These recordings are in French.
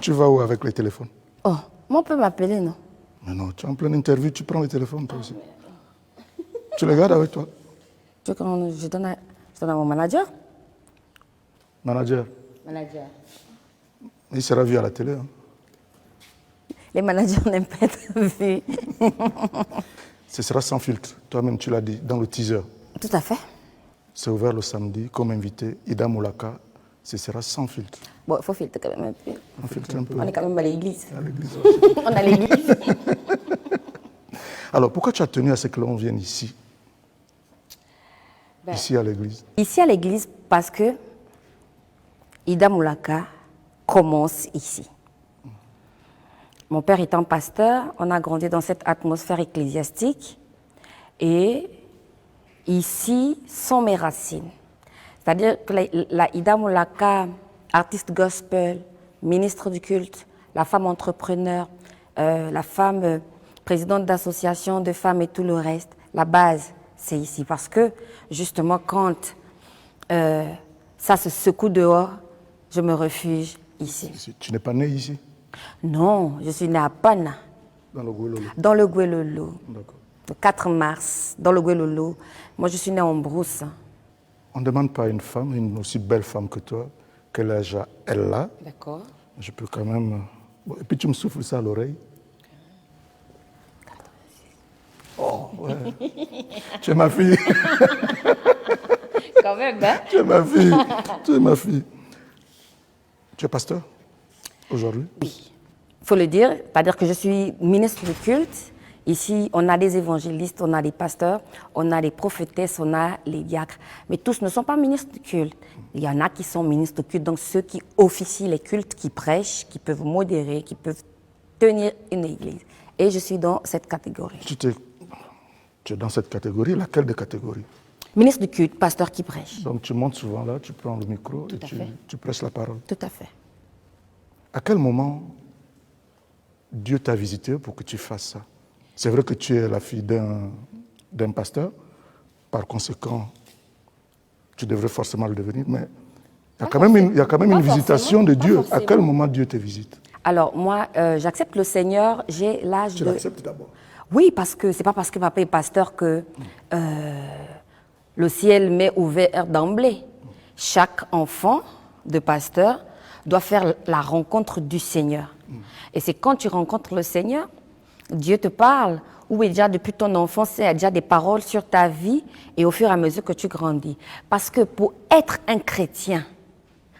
Tu vas où avec les téléphones? Oh, moi, on peut m'appeler, non? Mais non, tu es en pleine interview, tu prends le téléphone, toi aussi. Tu le gardes avec toi? Tu veux que je donne à mon manager? Manager, Manager. il sera vu à la télé. Hein. Les managers n'aiment pas être vus. Ce sera sans filtre. Toi-même, tu l'as dit dans le teaser. Tout à fait. C'est ouvert le samedi, comme invité, Ida Moulaka. Ce sera sans filtre. Bon, il faut filtrer quand même un peu. On filtre un peu. On est quand même à l'église. À l'église aussi. On a l'église. Alors, pourquoi tu as tenu à ce que l'on vienne ici? Ici à l'église? Ici à l'église parce que Ida Moulaka commence ici. Mon père étant pasteur, on a grandi dans cette atmosphère ecclésiastique et ici sont mes racines. C'est-à-dire que la Ida Moulaka, artiste gospel, ministre du culte, la femme entrepreneur, la femme présidente d'association de femmes et tout le reste, la base, c'est ici. Parce que justement, quand ça se secoue dehors, je me refuge ici. Tu n'es pas né ici? Non, je suis née à Pana. Dans le Guélolo? Dans le Guélolo. D'accord. Le 4 mars, dans le Guélolo. Moi, je suis née en brousse. On ne demande pas à une femme, une aussi belle femme que toi, quel âge elle a. D'accord. Je peux quand même... Bon, et puis tu me souffles ça à l'oreille. Oh, ouais. Tu es ma fille. Quand même, hein? Tu es ma fille. Tu es ma fille. Tu es pasteur aujourd'hui? Oui. Il faut le dire, c'est-à-dire que je suis ministre du culte. Ici, on a des évangélistes, on a des pasteurs, on a des prophétesses, on a les diacres. Mais tous ne sont pas ministres du culte. Il y en a qui sont ministres du culte, donc ceux qui officient les cultes, qui prêchent, qui peuvent modérer, qui peuvent tenir une église. Et je suis dans cette catégorie. Tu es dans cette catégorie, laquelle des catégories? Ministre du culte, pasteur qui prêche. Donc tu montes souvent là, tu prends le micro et tu prêches la parole. Tout à fait. À quel moment Dieu t'a visité pour que tu fasses ça? C'est vrai que tu es la fille d'un pasteur, par conséquent, tu devrais forcément le devenir, mais il y a quand même une visitation de Dieu. À quel moment Dieu te visite? Alors moi, j'accepte le Seigneur, j'ai l'âge de... Tu l'acceptes d'abord? Oui, parce que c'est pas parce que papa est pasteur que le ciel m'est ouvert d'emblée. Chaque enfant de pasteur doit faire la rencontre du Seigneur. Et c'est quand tu rencontres le Seigneur, Dieu te parle, ou déjà depuis ton enfance, il y a déjà des paroles sur ta vie, et au fur et à mesure que tu grandis. Parce que pour être un chrétien,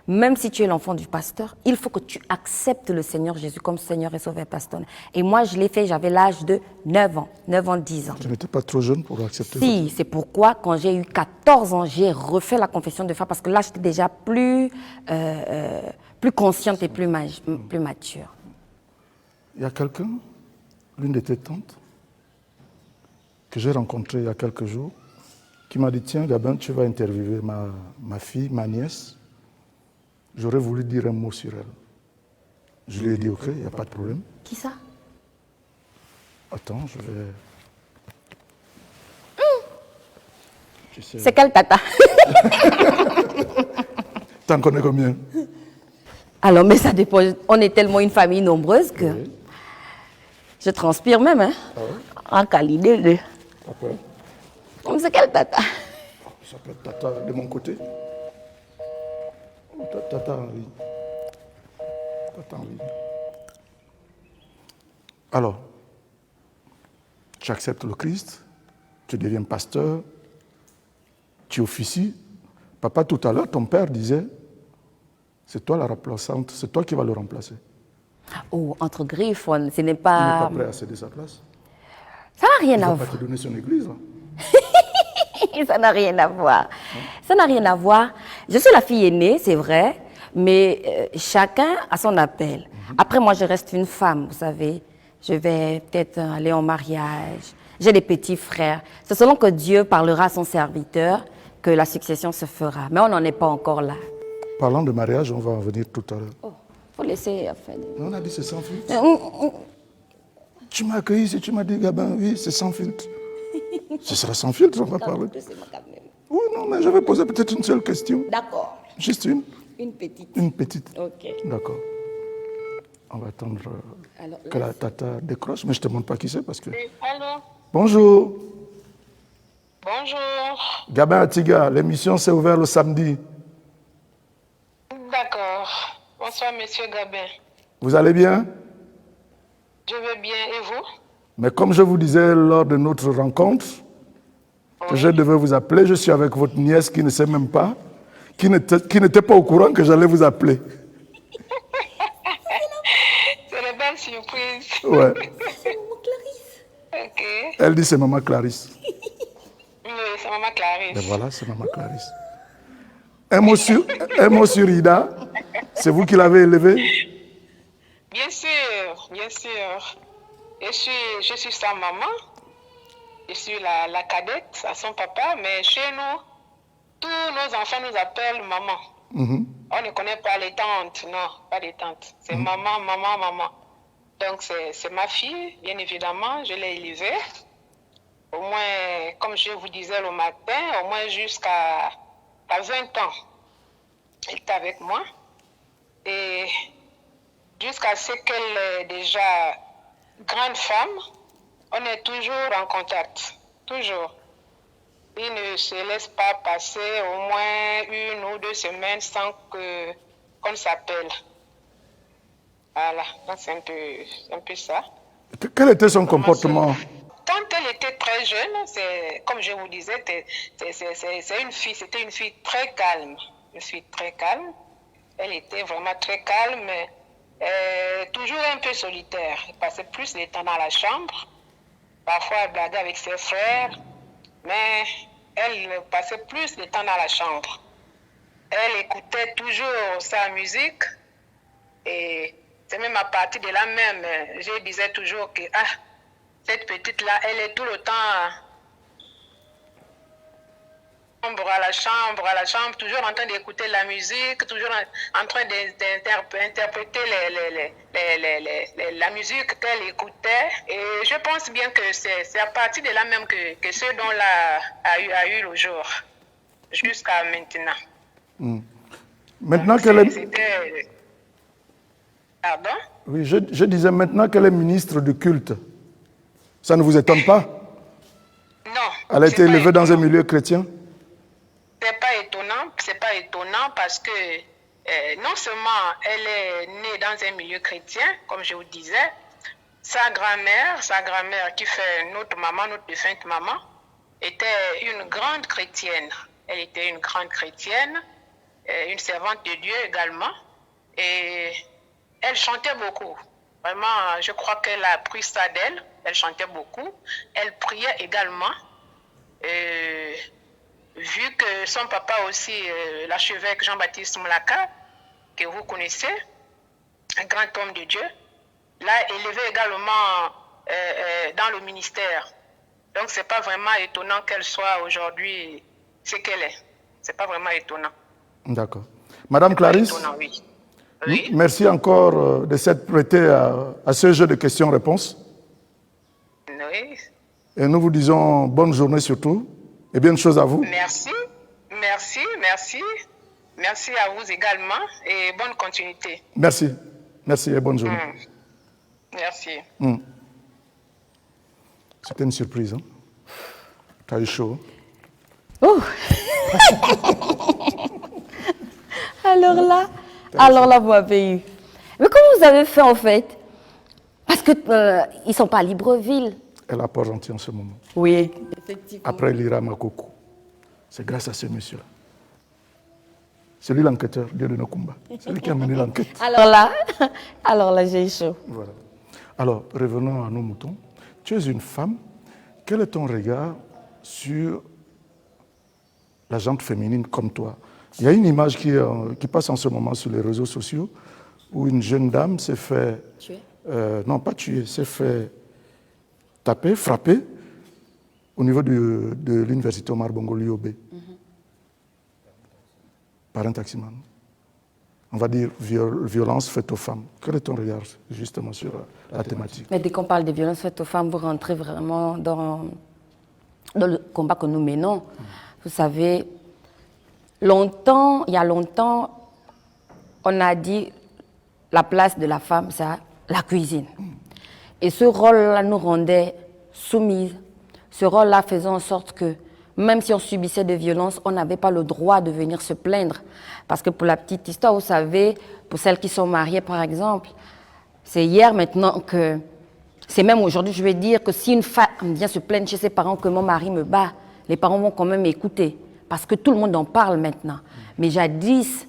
même si tu es l'enfant du pasteur, il faut que tu acceptes le Seigneur Jésus comme Seigneur et Sauveur pasteur. Et moi, je l'ai fait, j'avais l'âge de 9 ans, 10 ans. Tu n'étais pas trop jeune pour accepter? Si, c'est pourquoi quand j'ai eu 14 ans, j'ai refait la confession de foi, parce que là, j'étais déjà plus consciente et plus mature. Il y a quelqu'un, l'une de tes tantes, que j'ai rencontrée il y a quelques jours, qui m'a dit, tiens, Gabin, tu vas interviewer ma fille, ma nièce. J'aurais voulu dire un mot sur elle. Je lui ai dit, ok, il n'y a pas de problème. Qui ça? Attends, je vais... Tu sais... C'est quelle tata? T'en connais combien? Alors, mais ça dépend. On est tellement une famille nombreuse que Oui. je transpire même, hein? Ah ouais? En qualité de... Après? C'est quelle tata? Ça peut être Tata de mon côté. Tata Henri. Tata Henri. Alors, tu acceptes le Christ, tu deviens pasteur, tu officies. Papa, tout à l'heure, ton père disait, c'est toi la remplaçante, c'est toi qui vas le remplacer. Oh, entre griffes, ce n'est Il n'est pas... pas prêt à céder sa place. Ça n'a rien Il ne à va voir. pas te donner son église. Hein. Ça n'a rien à voir. Ça n'a rien à voir. Je suis la fille aînée, c'est vrai, mais chacun a son appel. Après, moi, je reste une femme, vous savez. Je vais peut-être aller en mariage. J'ai des petits frères. C'est selon que Dieu parlera à son serviteur que la succession se fera. Mais on n'en est pas encore là. Parlant de mariage, on va en venir tout à l'heure. Oh, faut laisser... Enfin, On a dit c'est sans filtre. Tu m'as accueilli si tu m'as dit, Gabin, oui, c'est sans filtre. Ce sera sans filtre, on va parler. Oui, non, mais je vais poser peut-être une seule question. D'accord. Juste une. Une petite. Une petite. Ok. D'accord. On va attendre Alors, que la tata décroche, mais je ne te montre pas qui c'est parce que... Oui, allô? Bonjour, Bonjour. Gabin Atiga, l'émission s'est ouverte le samedi. D'accord. Bonsoir, monsieur Gabin. Vous allez bien? Je vais bien, et vous? Mais comme je vous disais lors de notre rencontre, que je devais vous appeler, je suis avec votre nièce qui ne sait même pas, qui n'était pas au courant que j'allais vous appeler. C'est une belle surprise. Ouais. Ok. Elle dit c'est maman Clarisse. Oui, c'est maman Clarisse. Ben voilà, c'est maman Clarisse. Un mot sur Ida, c'est vous qui l'avez élevée? Bien sûr, bien sûr. Je suis sa maman. Je suis la cadette à son papa, mais chez nous, tous nos enfants nous appellent maman. On ne connaît pas les tantes, non, pas les tantes. C'est maman, maman, maman. Donc c'est ma fille, bien évidemment, je l'ai élevée. Au moins, comme je vous disais le matin, au moins jusqu'à 20 ans. Elle était avec moi. Et jusqu'à ce qu'elle est déjà grande femme, on est toujours en contact. Toujours. Il ne se laisse pas passer au moins 1 ou 2 semaines sans qu'on s'appelle. Voilà, donc c'est un peu ça. Quel était son comportement? Quand elle était très jeune, comme je vous disais, c'était une fille très calme. Une fille très calme. Elle était vraiment très calme, toujours un peu solitaire. Elle passait plus de temps dans la chambre. Parfois, elle blaguait avec ses frères, mais elle passait plus de temps dans la chambre. Elle écoutait toujours sa musique et c'est même à partir de là même, je disais toujours que cette petite-là, elle est tout le temps à la chambre, toujours en train d'écouter la musique, toujours en train d'interpréter la musique qu'elle écoutait. Et je pense bien que c'est à partir de là même que ce don-là a eu le jour, jusqu'à maintenant. Maintenant qu'elle est... Pardon? Oui, je disais maintenant qu'elle est ministre du culte. Ça ne vous étonne pas? Non. Elle a été élevée dans un milieu chrétien? C'est pas étonnant parce que non seulement elle est née dans un milieu chrétien, comme je vous disais, sa grand-mère qui fait notre défunte maman, était une grande chrétienne. Elle était une grande chrétienne, une servante de Dieu également, et elle chantait beaucoup. Vraiment, je crois qu'elle a pris ça d'elle. Elle chantait beaucoup. Elle priait également. Vu que son papa aussi, l'archevêque Jean-Baptiste Moulaka, que vous connaissez, un grand homme de Dieu, l'a élevé également dans le ministère. Donc, ce n'est pas vraiment étonnant qu'elle soit aujourd'hui ce qu'elle est. Ce n'est pas vraiment étonnant. D'accord. Madame Clarisse, étonnant, oui. Oui. Merci encore de s'être prêtée à ce jeu de questions-réponses. Oui. Et nous vous disons bonne journée surtout et bien de choses à vous. Merci. Merci à vous également et bonne continuité. Merci et bonne journée. Merci. C'était une surprise. Hein? Tu as eu chaud. Oh. Alors là, vous avez eu. Mais comment vous avez fait en fait? Parce que ils ne sont pas à Libreville. Elle n'a pas gentil en ce moment. Oui, effectivement. Après, il ira à Makoko. C'est grâce à ce monsieur-là. C'est lui l'enquêteur, Dieu de Nokumba. C'est lui qui a mené l'enquête. Alors là, j'ai eu chaud. Voilà. Alors, revenons à nos moutons. Tu es une femme. Quel est ton regard sur la gente féminine comme toi? Il y a une image qui passe en ce moment sur les réseaux sociaux où une jeune dame s'est fait... Tuer? Non, pas tuer, s'est fait taper, frapper au niveau de l'université Omar Bongo Liobé par un taximan. On va dire violence faite aux femmes. Quel est ton regard justement sur la thématique? Mais dès qu'on parle de violence faite aux femmes, vous rentrez vraiment dans le combat que nous menons. Vous savez, il y a longtemps, on a dit la place de la femme, c'est la cuisine. Et ce rôle-là nous rendait soumises. Ce rôle-là faisait en sorte que, même si on subissait des violences, on n'avait pas le droit de venir se plaindre. Parce que pour la petite histoire, vous savez, pour celles qui sont mariées par exemple, c'est hier maintenant que, c'est même aujourd'hui, je vais dire que si une femme vient se plaindre chez ses parents que mon mari me bat, les parents vont quand même écouter. Parce que tout le monde en parle maintenant. Mais jadis,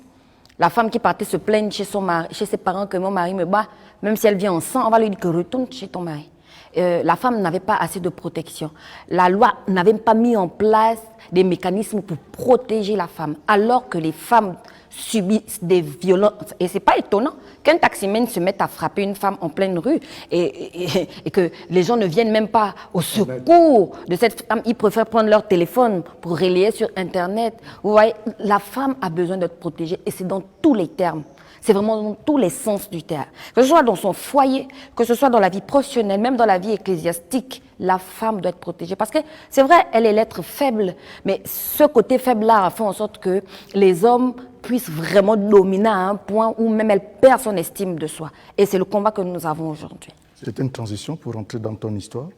la femme qui partait se plaindre chez ses parents que mon mari me bat, même si elle vient en sang, on va lui dire que retourne chez ton mari. La femme n'avait pas assez de protection. La loi n'avait pas mis en place des mécanismes pour protéger la femme, alors que les femmes subissent des violences. Et ce n'est pas étonnant qu'un taximène se mette à frapper une femme en pleine rue et que les gens ne viennent même pas au secours de cette femme. Ils préfèrent prendre leur téléphone pour relayer sur Internet. Vous voyez, la femme a besoin d'être protégée et c'est dans tous les termes. C'est vraiment dans tous les sens du terme. Que ce soit dans son foyer, que ce soit dans la vie professionnelle, même dans la vie ecclésiastique, la femme doit être protégée. Parce que c'est vrai, elle est l'être faible, mais ce côté faible-là a fait en sorte que les hommes puissent vraiment dominer à un point où même elle perd son estime de soi. Et c'est le combat que nous avons aujourd'hui. C'était une transition pour entrer dans ton histoire,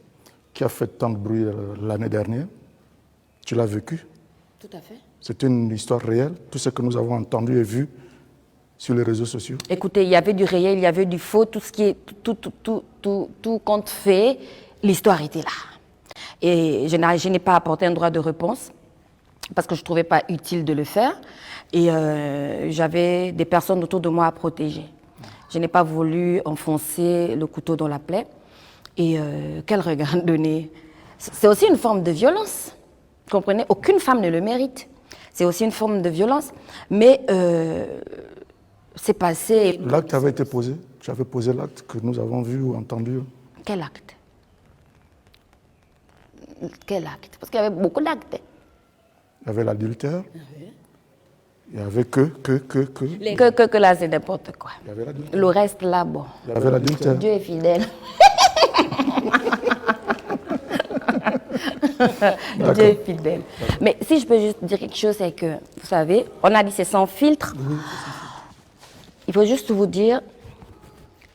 qui a fait tant de bruit l'année dernière. Tu l'as vécu. Tout à fait. C'était une histoire réelle, tout ce que nous avons entendu et vu sur les réseaux sociaux. Écoutez, il y avait du réel, il y avait du faux, tout ce qui est tout compte fait, l'histoire était là. Et je n'ai pas apporté un droit de réponse parce que je ne trouvais pas utile de le faire. Et j'avais des personnes autour de moi à protéger. Je n'ai pas voulu enfoncer le couteau dans la plaie. Et quel regard donner? C'est aussi une forme de violence. Vous comprenez? Aucune femme ne le mérite. C'est aussi une forme de violence. Mais c'est passé. L'acte avait été posé. Tu avais posé l'acte que nous avons vu ou entendu. Quel acte? Quel acte? Parce qu'il y avait beaucoup d'actes. Il y avait l'adultère. Il y avait Que là, c'est n'importe quoi. Il y avait l'adultère. Le reste, là, bon. Il y avait l'adultère. Dieu est fidèle. Dieu est fidèle. Mais si je peux juste dire quelque chose, c'est que, vous savez, on a dit c'est sans filtre. Il faut juste vous dire,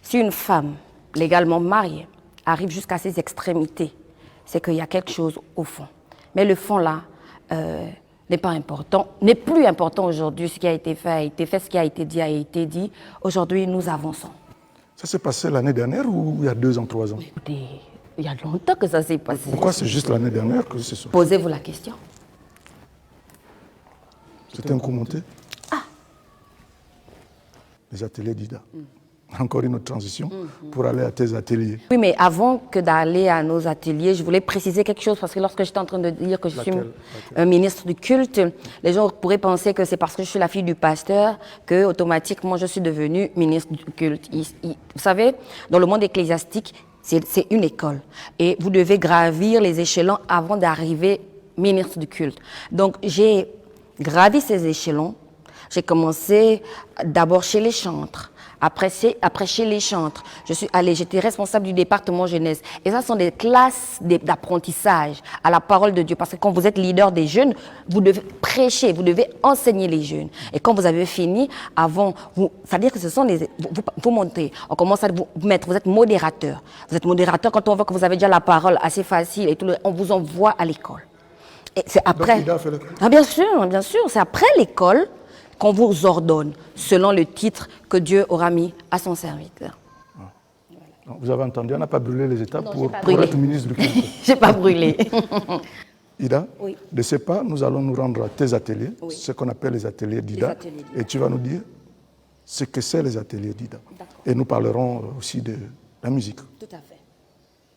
si une femme légalement mariée arrive jusqu'à ces extrémités, c'est qu'il y a quelque chose au fond. Mais le fond là n'est pas important, n'est plus important aujourd'hui. Ce qui a été fait, ce qui a été dit. Aujourd'hui, nous avançons. Ça s'est passé l'année dernière ou il y a 2 ans, 3 ans? Écoutez, il y a longtemps que ça s'est passé. Pourquoi c'est juste l'année dernière que c'est ça? Posez-vous la question. C'était un coup monté? Les ateliers d'Ida. Encore une autre transition pour aller à tes ateliers. Oui, mais avant que d'aller à nos ateliers, je voulais préciser quelque chose parce que lorsque j'étais en train de dire que je suis un ministre du culte, les gens pourraient penser que c'est parce que je suis la fille du pasteur que automatiquement je suis devenue ministre du culte. Vous savez, dans le monde ecclésiastique, c'est une école et vous devez gravir les échelons avant d'arriver ministre du culte. Donc j'ai gravi ces échelons. J'ai commencé d'abord chez les chantres. Après chez les chantres, j'étais responsable du département jeunesse. Et ça sont des classes d'apprentissage à la parole de Dieu. Parce que quand vous êtes leader des jeunes, vous devez prêcher, vous devez enseigner les jeunes. Et quand vous avez fini, c'est-à-dire que ce sont vous montez, on commence à vous mettre, vous êtes modérateur. Vous êtes modérateur quand on voit que vous avez déjà la parole assez facile et tout, on vous envoie à l'école. Et c'est après. Donc, Ida a fait l'école. Bien sûr, c'est après l'école qu'on vous ordonne, selon le titre que Dieu aura mis à son serviteur. Donc, vous avez entendu, on n'a pas brûlé les étapes pour brûlé. être ministre du culte. Je n'ai pas brûlé. Ida, Oui. de ce pas, nous allons nous rendre à tes ateliers, ce qu'on appelle les ateliers d'Ida. Les ateliers d'Ida. Et tu vas nous dire ce que c'est les ateliers d'Ida. D'accord. Et nous parlerons aussi de la musique. Tout à fait.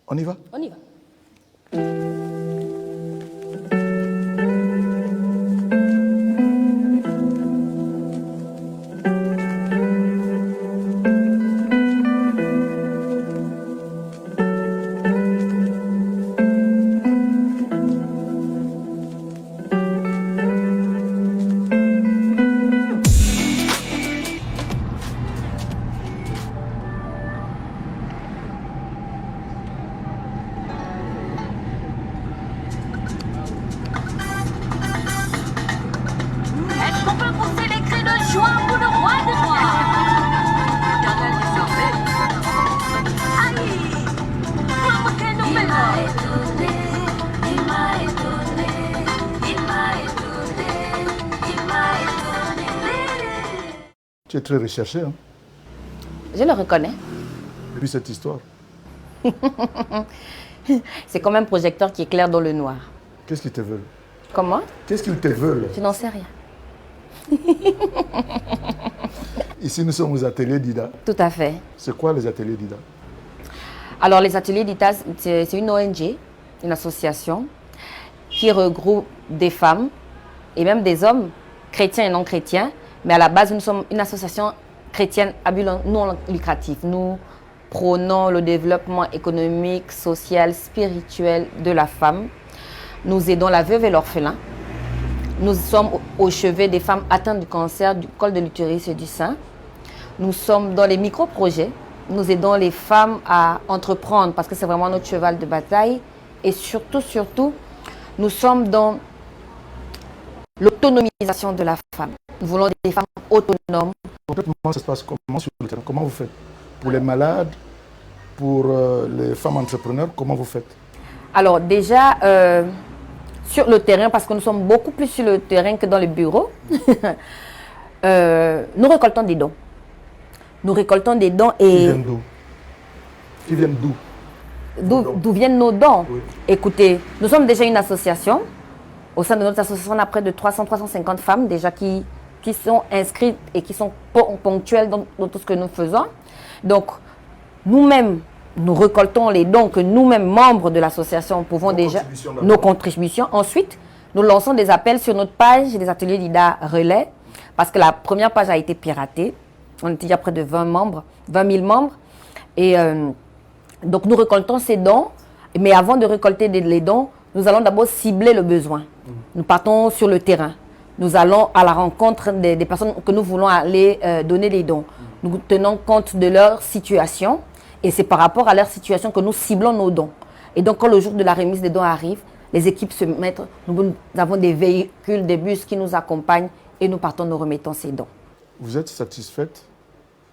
On y va? On y va. Tu es très recherché, hein, Je le reconnais. depuis cette histoire. C'est comme un projecteur qui éclaire dans le noir. Qu'est-ce qu'ils te veulent? Comment? Qu'est-ce qu'ils te veulent? Je n'en sais rien. Ici, nous sommes aux ateliers d'IDA. Tout à fait. C'est quoi les ateliers d'IDA? Alors, les ateliers d'ITA, c'est une ONG, une association qui regroupe des femmes et même des hommes, chrétiens et non chrétiens. Mais à la base, nous sommes une association chrétienne à but non lucratif. Nous prônons le développement économique, social, spirituel de la femme. Nous aidons la veuve et l'orphelin. Nous sommes au chevet des femmes atteintes du cancer du col de l'utérus et du sein. Nous sommes dans les micro-projets. Nous aidons les femmes à entreprendre parce que c'est vraiment notre cheval de bataille. Et surtout, nous sommes dans l'autonomisation de la femme. Nous voulons des femmes autonomes. Concrètement, ça se passe comment sur le terrain? Comment vous faites? Pour les malades, pour les femmes entrepreneurs, comment vous faites? Alors déjà, sur le terrain, parce que nous sommes beaucoup plus sur le terrain que dans les bureaux, nous récoltons des dons. Nous récoltons des dons Qui et... viennent d'où? Qui viennent d'où? D'où viennent nos dons? Oui. Écoutez, nous sommes déjà une association. Au sein de notre association, on a près de 300-350 femmes déjà qui sont inscrites et qui sont ponctuelles dans tout ce que nous faisons. Donc, nous-mêmes, nous récoltons les dons que nous-mêmes, membres de l'association, pouvons déjà... Nos contributions. Ensuite, nous lançons des appels sur notre page des ateliers d'IDA Relais parce que la première page a été piratée. On était déjà près de 20 000 membres. Et donc, nous récoltons ces dons. Mais avant de récolter les dons, nous allons d'abord cibler le besoin. Nous partons sur le terrain. Nous allons à la rencontre des personnes que nous voulons aller donner les dons. Nous tenons compte de leur situation. Et c'est par rapport à leur situation que nous ciblons nos dons. Et donc, quand le jour de la remise des dons arrive, les équipes se mettent. Nous avons des véhicules, des bus qui nous accompagnent. Et nous partons, nous remettons ces dons. Vous êtes satisfaite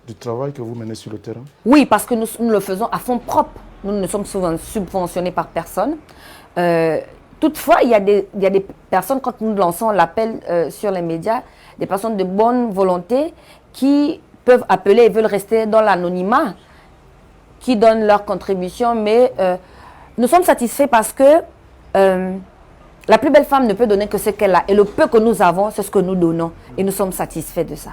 du travail que vous menez sur le terrain? Oui, parce que nous le faisons à fond propre. Nous ne sommes souvent subventionnés par personne. Toutefois, il y a des personnes, quand nous lançons l'appel sur les médias, des personnes de bonne volonté qui peuvent appeler et veulent rester dans l'anonymat, qui donnent leur contribution. Mais nous sommes satisfaits parce que la plus belle femme ne peut donner que ce qu'elle a. Et le peu que nous avons, c'est ce que nous donnons. Et nous sommes satisfaits de ça.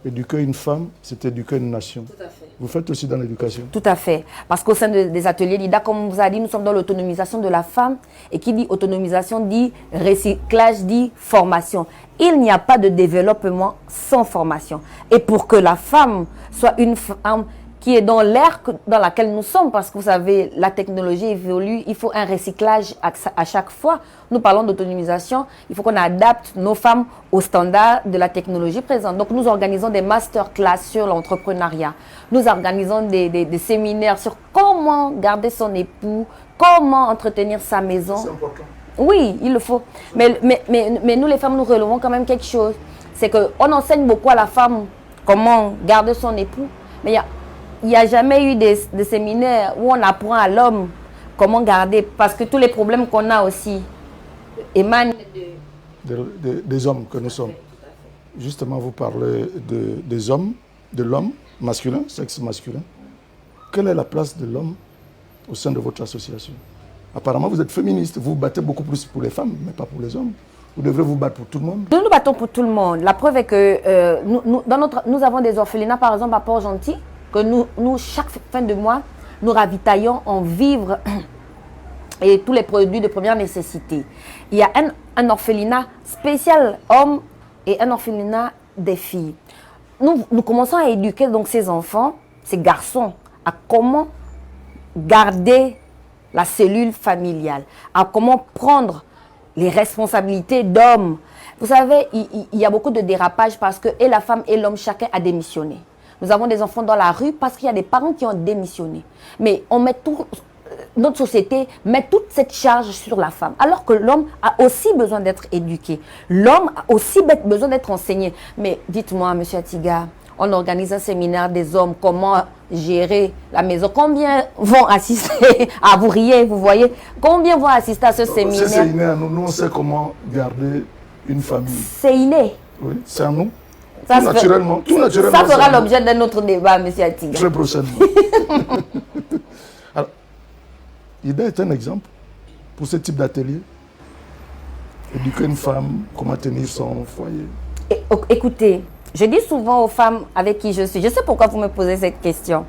Éduquer une femme, c'est éduquer une nation. Tout à fait. Vous faites aussi dans l'éducation? Tout à fait. Parce qu'au sein des ateliers d'IDA, comme on vous a dit, nous sommes dans l'autonomisation de la femme. Et qui dit autonomisation dit recyclage, dit formation. Il n'y a pas de développement sans formation. Et pour que la femme soit une femme qui est dans l'ère dans laquelle nous sommes, parce que vous savez, la technologie évolue, il faut un recyclage à chaque fois. Nous parlons d'autonomisation, il faut qu'on adapte nos femmes aux standards de la technologie présente. Donc nous organisons des masterclass sur l'entrepreneuriat, nous organisons des séminaires sur comment garder son époux, comment entretenir sa maison. C'est important. Oui, il le faut. Mais nous les femmes, nous relevons quand même quelque chose. C'est qu'on enseigne beaucoup à la femme comment garder son époux, mais il n'y a jamais eu des séminaires où on apprend à l'homme comment garder, parce que tous les problèmes qu'on a aussi émanent des hommes que nous sommes. Justement, vous parlez des hommes, de l'homme masculin, sexe masculin. Quelle est la place de l'homme au sein de votre association? Apparemment, vous êtes féministe, vous vous battez beaucoup plus pour les femmes, mais pas pour les hommes. Vous devrez vous battre pour tout le monde. Nous nous battons pour tout le monde. La preuve est que nous avons des orphelinats, par exemple, à Port-Gentil, que nous, chaque fin de mois, nous ravitaillons en vivres et tous les produits de première nécessité. Il y a un orphelinat spécial hommes et un orphelinat des filles. Nous commençons à éduquer donc ces enfants, ces garçons, à comment garder la cellule familiale, à comment prendre les responsabilités d'hommes. Vous savez, il y a beaucoup de dérapages parce que et la femme et l'homme, chacun a démissionné. Nous avons des enfants dans la rue parce qu'il y a des parents qui ont démissionné. Mais on met notre société met toute cette charge sur la femme, alors que l'homme a aussi besoin d'être éduqué. L'homme a aussi besoin d'être enseigné. Mais dites-moi, monsieur Atiga, on organise un séminaire des hommes, comment gérer la maison. Combien vont assister? Ah, vous riez, vous voyez. Combien vont assister à ce séminaire? C'est inné, nous on sait comment garder une famille. C'est inné. Oui, c'est à nous. Tout naturellement. Ça fera l'objet d'un autre débat, M. Atiga. Très prochainement. Alors, Ida est un exemple pour ce type d'atelier. Éduquer une femme, comment tenir son foyer. Écoutez, je dis souvent aux femmes avec qui je suis, je sais pourquoi vous me posez cette question.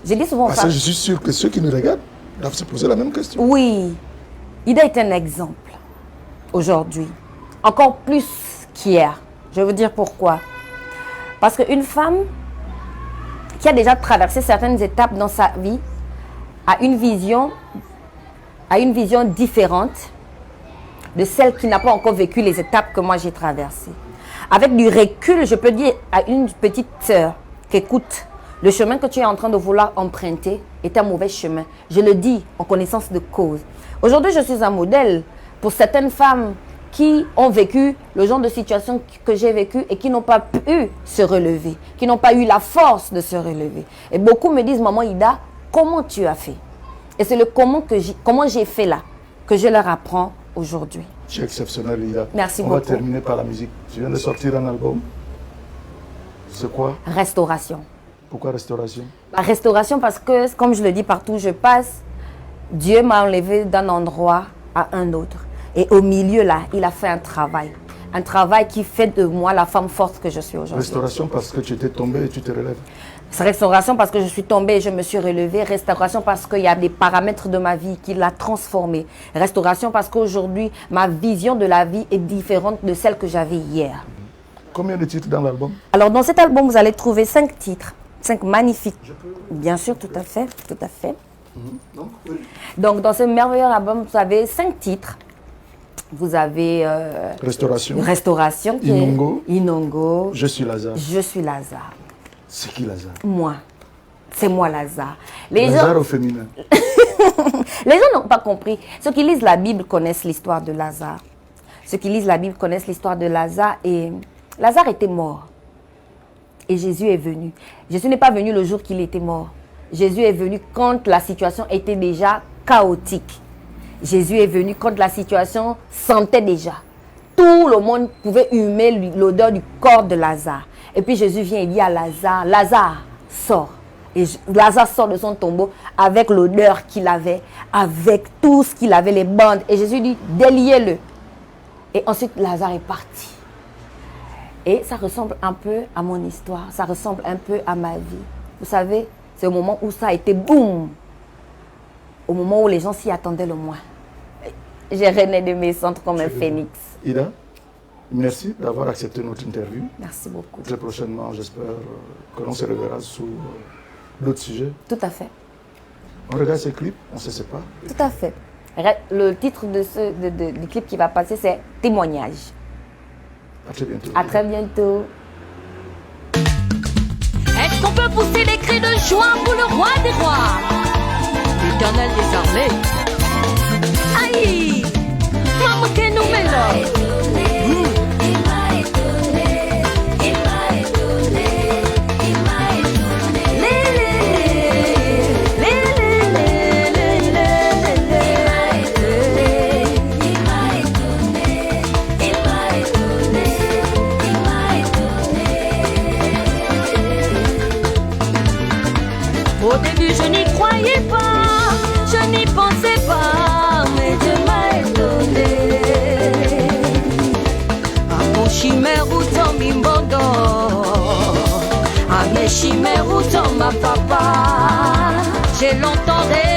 Je dis souvent aux Parce femmes... que je suis sûr que ceux qui nous regardent doivent se poser la même question. Oui, Ida est un exemple aujourd'hui, encore plus qu'hier. Je veux dire pourquoi. Parce qu'une femme qui a déjà traversé certaines étapes dans sa vie a une vision différente de celle qui n'a pas encore vécu les étapes que moi j'ai traversées. Avec du recul, je peux dire à une petite sœur qu'écoute, le chemin que tu es en train de vouloir emprunter est un mauvais chemin. Je le dis en connaissance de cause. Aujourd'hui, je suis un modèle pour certaines femmes qui ont vécu le genre de situation que j'ai vécu et qui n'ont pas pu se relever, qui n'ont pas eu la force de se relever. Et beaucoup me disent, maman Ida, comment tu as fait? Et c'est le comment j'ai fait là que je leur apprends aujourd'hui. Tu es exceptionnel, Ida. Merci beaucoup. On va terminer par la musique. Tu viens de sortir un album. C'est quoi? Restauration. Pourquoi restauration? La restauration parce que, comme je le dis partout où je passe, Dieu m'a enlevé d'un endroit à un autre. Et au milieu là, il a fait un travail qui fait de moi la femme forte que je suis aujourd'hui. Restauration parce que tu étais tombée et tu te relèves. Restauration parce que je suis tombée et je me suis relevée. Restauration parce qu'il y a des paramètres de ma vie qui l'a transformée. Restauration parce qu'aujourd'hui, ma vision de la vie est différente de celle que j'avais hier. Combien de titres dans l'album? Alors dans cet album, vous allez trouver 5 titres. 5 magnifiques. Bien sûr, tout à fait. Tout à fait. Donc dans ce merveilleux album, vous avez 5 titres. Vous avez Restauration, Inongo. Je suis Lazare. Je suis Lazare. C'est qui Lazare? Moi. C'est moi Lazare. Lazare au féminin. Les gens n'ont pas compris. Ceux qui lisent la Bible connaissent l'histoire de Lazare. Ceux qui lisent la Bible connaissent l'histoire de Lazare. Et Lazare était mort. Et Jésus est venu. Jésus n'est pas venu le jour qu'il était mort. Jésus est venu quand la situation était déjà chaotique. Jésus est venu quand la situation sentait déjà. Tout le monde pouvait humer l'odeur du corps de Lazare. Et puis Jésus vient et dit à Lazare, Lazare, sors. Et Lazare sort de son tombeau avec l'odeur qu'il avait, avec tout ce qu'il avait, les bandes. Et Jésus dit, déliez-le. Et ensuite, Lazare est parti. Et ça ressemble un peu à mon histoire, ça ressemble un peu à ma vie. Vous savez, c'est au moment où ça a été boum. Au moment où les gens s'y attendaient le moins. J'ai rené de mes centres comme un phénix. Ida, merci d'avoir accepté notre interview. Merci beaucoup. Très prochainement, j'espère que l'on se reverra sur d'autres sujets. Tout à fait. On regarde ces clips, on se sépare. Tout à fait. Le titre du clip qui va passer, c'est Témoignage. À très bientôt. À très bientôt. Est-ce qu'on peut pousser les cris de joie pour le roi des rois, l'Éternel des armées? Aïe, maman que nous mêlons. Au début je n'y croyais pas, je n'y pensais pas, mais Dieu m'a étonné. À mon chimère ou ton mimbondo, à mes chimères ou ton ma papa, j'ai longtemps rêvé.